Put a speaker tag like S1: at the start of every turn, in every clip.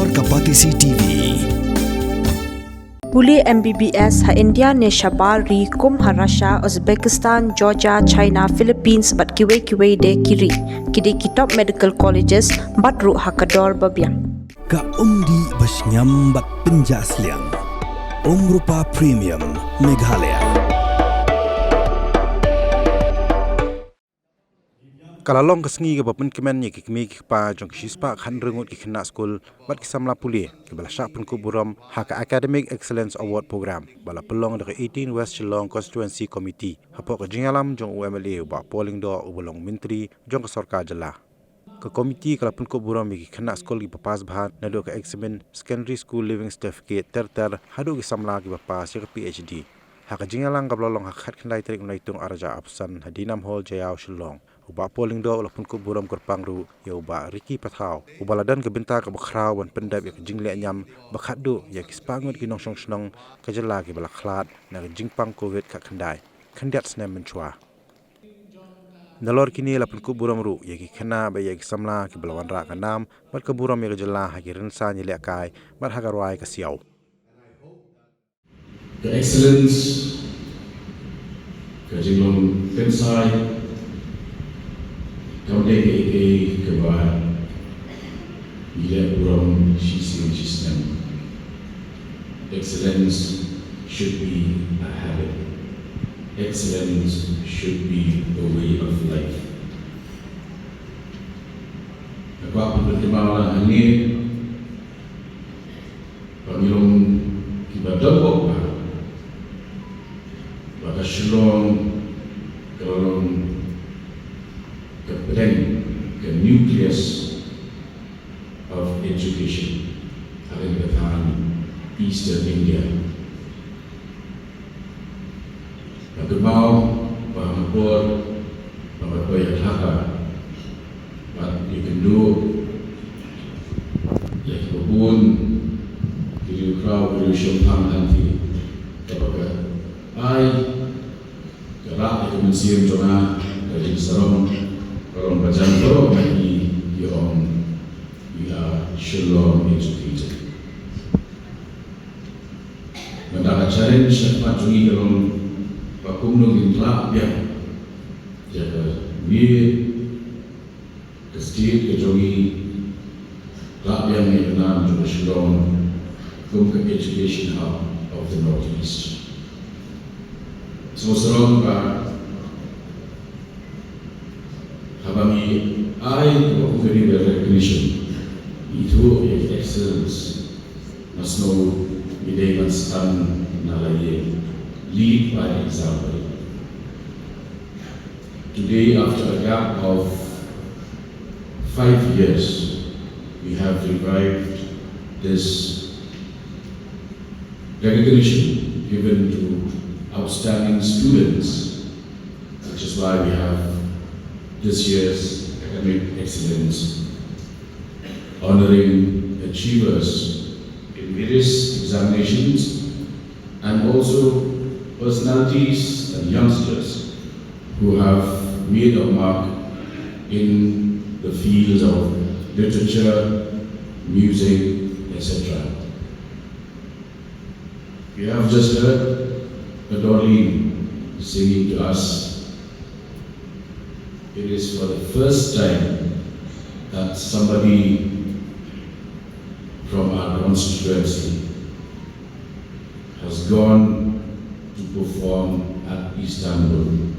S1: Lapor Kapatisi TV.
S2: Puli MBBS ha India ne Shabal ri kum ha Russia, Uzbekistan, Georgia, China, Philippines bat kiwe de kiri. Kidi kitop medical colleges bat ru ha kador babiang.
S1: Ka umdi basnyam bat penjasliang. Rupa Premium Meghalaya.
S3: Kalalong kesengi ke bapun Kmen ye Kmie Kiba jong kispa Khun rengut ki kena skul bat kisamla puli ke bala Shah Pynkup Burom haka Academic Excellence Award Program bala pelong de 18 West Shillong Constituency Committee hapok ke jingalam jong UMLA ba polling do ubulong menteri jong ke sorka jela ke komiti kala Pynkup Burom ki kena skul ki papas bahan nado ke examen secondary school living certificate terter hadu ki samla ki papas ke PhD haka jingalang ka blolong hakat kendai trik naitung araja absan hadinam hall jayau Shillong uba polling do la Pynkup Burom kerpangru ya uba Riki Pathau uba ladan ke benta ke bakrau wan pendap ya ke jingle nyam bakhadu ya kispangut ki nong snong ke jela ki balaklat na ke jingpang covid ka khandai khandiat snem menchwa nalor kini la Pynkup Burom ru ya ki khana ba ya ki samla ki balawan ra ka nam mat ke Burom ya ke jela ha ki rensa ni le kai mat ha garwai ka siau
S4: the excellence ke jinglong pensai Kau dek kebahan, bila Burom sistem. Excellence should be a habit. Excellence should be a way of life. Aku berterima ini pemilum Kiba Dolbok, baka Shillong kalau the nucleus of education having become Eastern India. Bagaimana bahwa yang Haba, but you can do like kebun, video crowd, video show nanti. Apakah gerak di museum Jona dari Sarong. Kalau macam tu, bagi we are Shillong educated. Mendapat challenge apa jungi kalau bakum nungin kelak dia, jaga ni kestik kejungi kelak dia ni kenal juga Shillong Khun education hub of the Northeast. So serong pak. Haba I will very well recognition. Itu excellence. Must know bidai mastan nalaye. Lead by example. Today, after a gap of 5 years, we have revived this recognition given to outstanding students, which is why we have this year's academic excellence, honoring achievers in various examinations and also personalities and youngsters who have made a mark in the fields of literature, music, etc. We have just heard Dorleen singing to us. It is for the first time that somebody from our constituency has gone to perform at Istanbul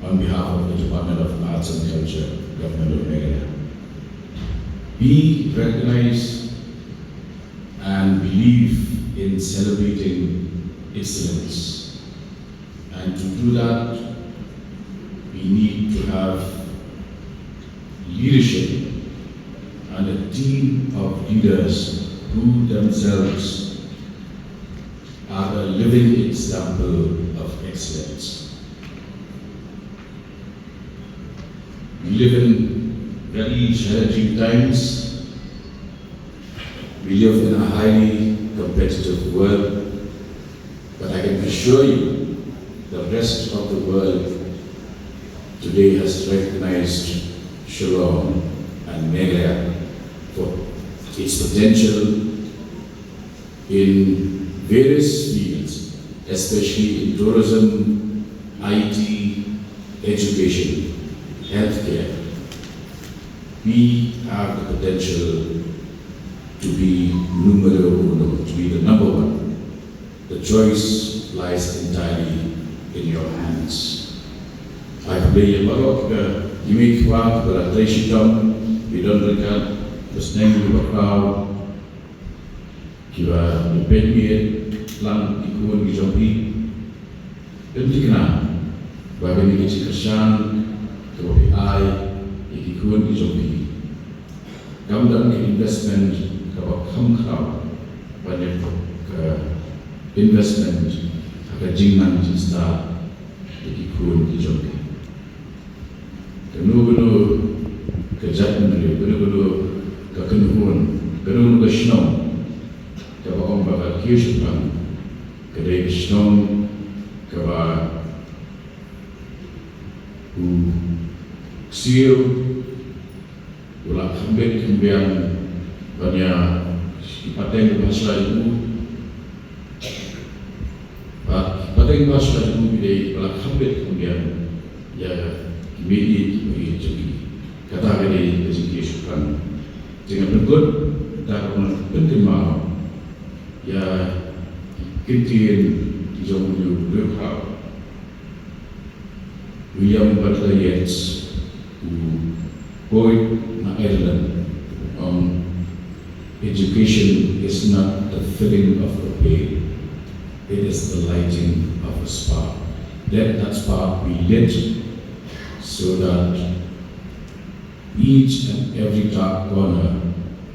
S4: on behalf of the Department of Arts and Culture, Government of Meghalaya. We recognize and believe in celebrating excellence, and to do that we need to have leadership and a team of leaders who themselves are a living example of excellence. We live in very challenging times. We live in a highly competitive world, but I can assure you the rest of the world today has recognized Shillong and Meghalaya for its potential in various fields, especially in tourism, IT, education, healthcare. We have the potential to be numero uno, to be the number one. The choice lies entirely in your hands. I play a lot of Kmie part, but I play Shitam, we don't regard the snake of a crowd. Kiba, the Pynkup, Kham, Khun, Jompi. Dan dikenal, bahwa ini kecerdasan, kebahagiaan, Khun, Jompi. Kamu dalam investment kepada Kham, banyak ke investment ke jingan jista, Khun, Jompi. Kenu kejadian dia, kenu kekenuhan, kenu kesenang. Kaba orang bakal kiusukan, kedai kesenang, kaba siu, ulah kembian banyak pateng bahasa ibu, pateng bahasa ibu bidai ulah kembian ya Kmie bagi jadi kata kedai kesukaan jangan berikut tak penting mau ya kintin di zaman berkah William Butler Yeats poet na Ireland education is not the filling of a pail, it is the lighting of a spark. Let that spark be lit so that each and every dark corner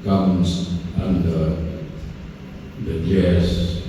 S4: comes under the glares.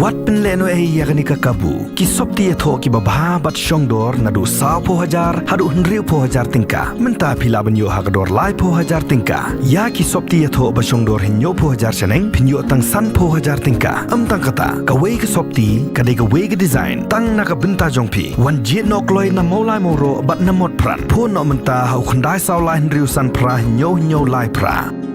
S1: Wat penleno yakni kakabu ki sopti etho ki babha bat shongdor nadu 20,000 hadu 100,000 tingka menta pila banyo hagador lai 4,000 tingka ya ki sopti etho ba shongdor hinyo 4,000 chaneng pinyo tang san 4,000 tingka tang kata ka wei ka sopti ka de ka wei ka design tang na ka benta jongpi wan jet nok loi na molai moro bat na mod pran pho no menta hau khandai saw lai riu san pra hinyo lai pra